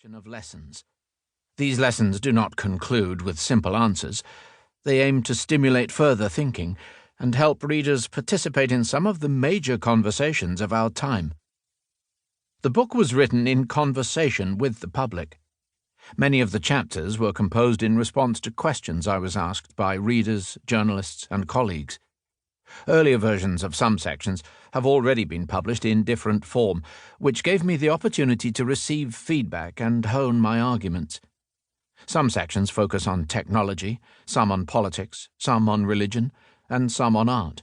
collection of lessons. These lessons do not conclude with simple answers. They aim to stimulate further thinking and help readers participate in some of the major conversations of our time. The book was written in conversation with the public. Many of the chapters were composed in response to questions I was asked by readers, journalists, and colleagues. Earlier versions of some sections have already been published in different form, which gave me the opportunity to receive feedback and hone my arguments. Some sections focus on technology, some on politics, some on religion, and some on art.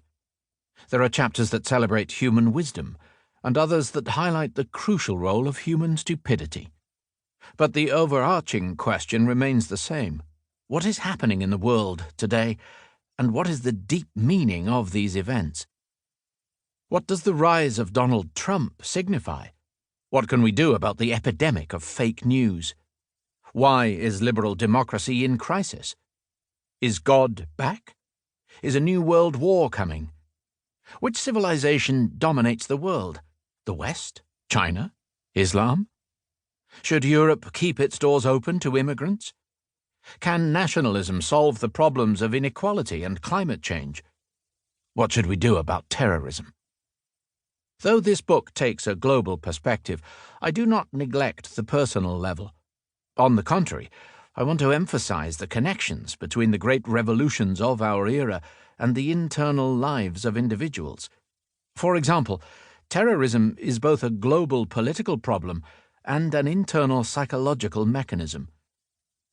There are chapters that celebrate human wisdom, and others that highlight the crucial role of human stupidity. But the overarching question remains the same. What is happening in the world today, and what is the deep meaning of these events? What does the rise of Donald Trump signify? What can we do about the epidemic of fake news? Why is liberal democracy in crisis? Is God back? Is a new world war coming? Which civilization dominates the world? The West? China? Islam? Should Europe keep its doors open to immigrants? Can nationalism solve the problems of inequality and climate change? What should we do about terrorism? Though this book takes a global perspective, I do not neglect the personal level. On the contrary, I want to emphasize the connections between the great revolutions of our era and the internal lives of individuals. For example, terrorism is both a global political problem and an internal psychological mechanism.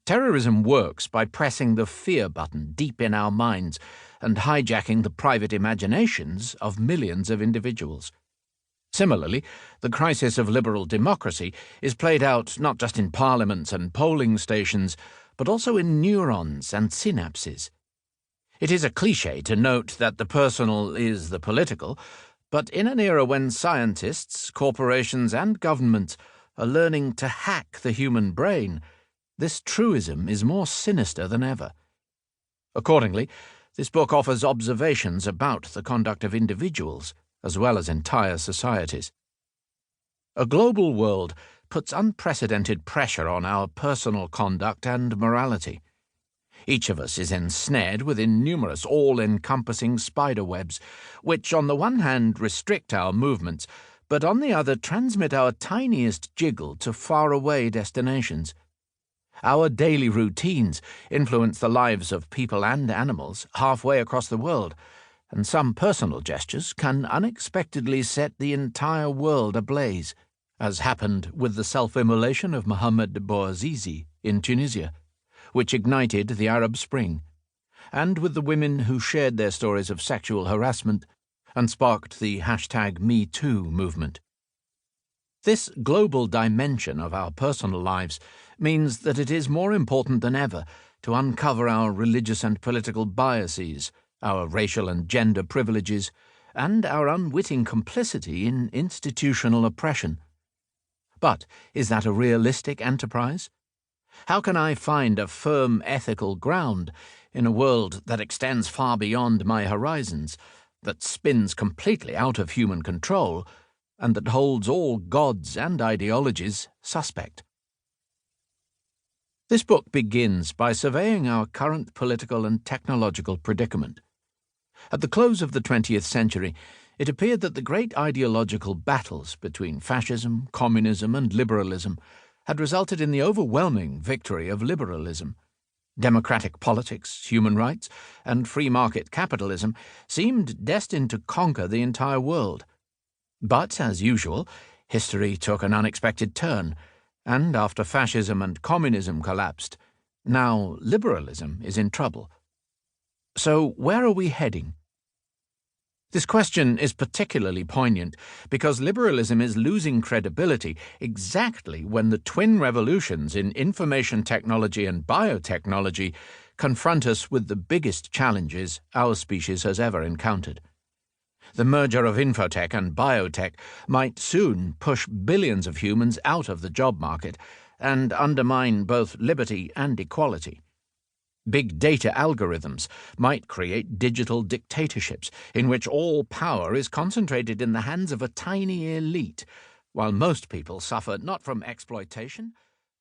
Terrorism works by pressing the fear button deep in our minds and hijacking the private imaginations of millions of individuals. Similarly, the crisis of liberal democracy is played out not just in parliaments and polling stations, but also in neurons and synapses. It is a cliché to note that the personal is the political, but in an era when scientists, corporations, and governments are learning to hack the human brain, this truism is more sinister than ever. Accordingly, this book offers observations about the conduct of individuals as well as entire societies. A global world puts unprecedented pressure on our personal conduct and morality. Each of us is ensnared within numerous all-encompassing spider webs, which on the one hand restrict our movements, but on the other transmit our tiniest jiggle to faraway destinations. Our daily routines influence the lives of people and animals halfway across the world, and some personal gestures can unexpectedly set the entire world ablaze, as happened with the self-immolation of Mohamed Bouazizi in Tunisia, which ignited the Arab Spring, and with the women who shared their stories of sexual harassment and sparked the #MeToo movement. This global dimension of our personal lives means that it is more important than ever to uncover our religious and political biases, our racial and gender privileges, and our unwitting complicity in institutional oppression. But is that a realistic enterprise? How can I find a firm ethical ground in a world that extends far beyond my horizons, that spins completely out of human control, and that holds all gods and ideologies suspect? This book begins by surveying our current political and technological predicament. At the close of the 20th century, it appeared that the great ideological battles between fascism, communism, and liberalism had resulted in the overwhelming victory of liberalism. Democratic politics, human rights, and free market capitalism seemed destined to conquer the entire world. But, as usual, history took an unexpected turn, and after fascism and communism collapsed, now liberalism is in trouble. So where are we heading? This question is particularly poignant because liberalism is losing credibility exactly when the twin revolutions in information technology and biotechnology confront us with the biggest challenges our species has ever encountered. The merger of infotech and biotech might soon push billions of humans out of the job market and undermine both liberty and equality. Big data algorithms might create digital dictatorships in which all power is concentrated in the hands of a tiny elite, while most people suffer not from exploitation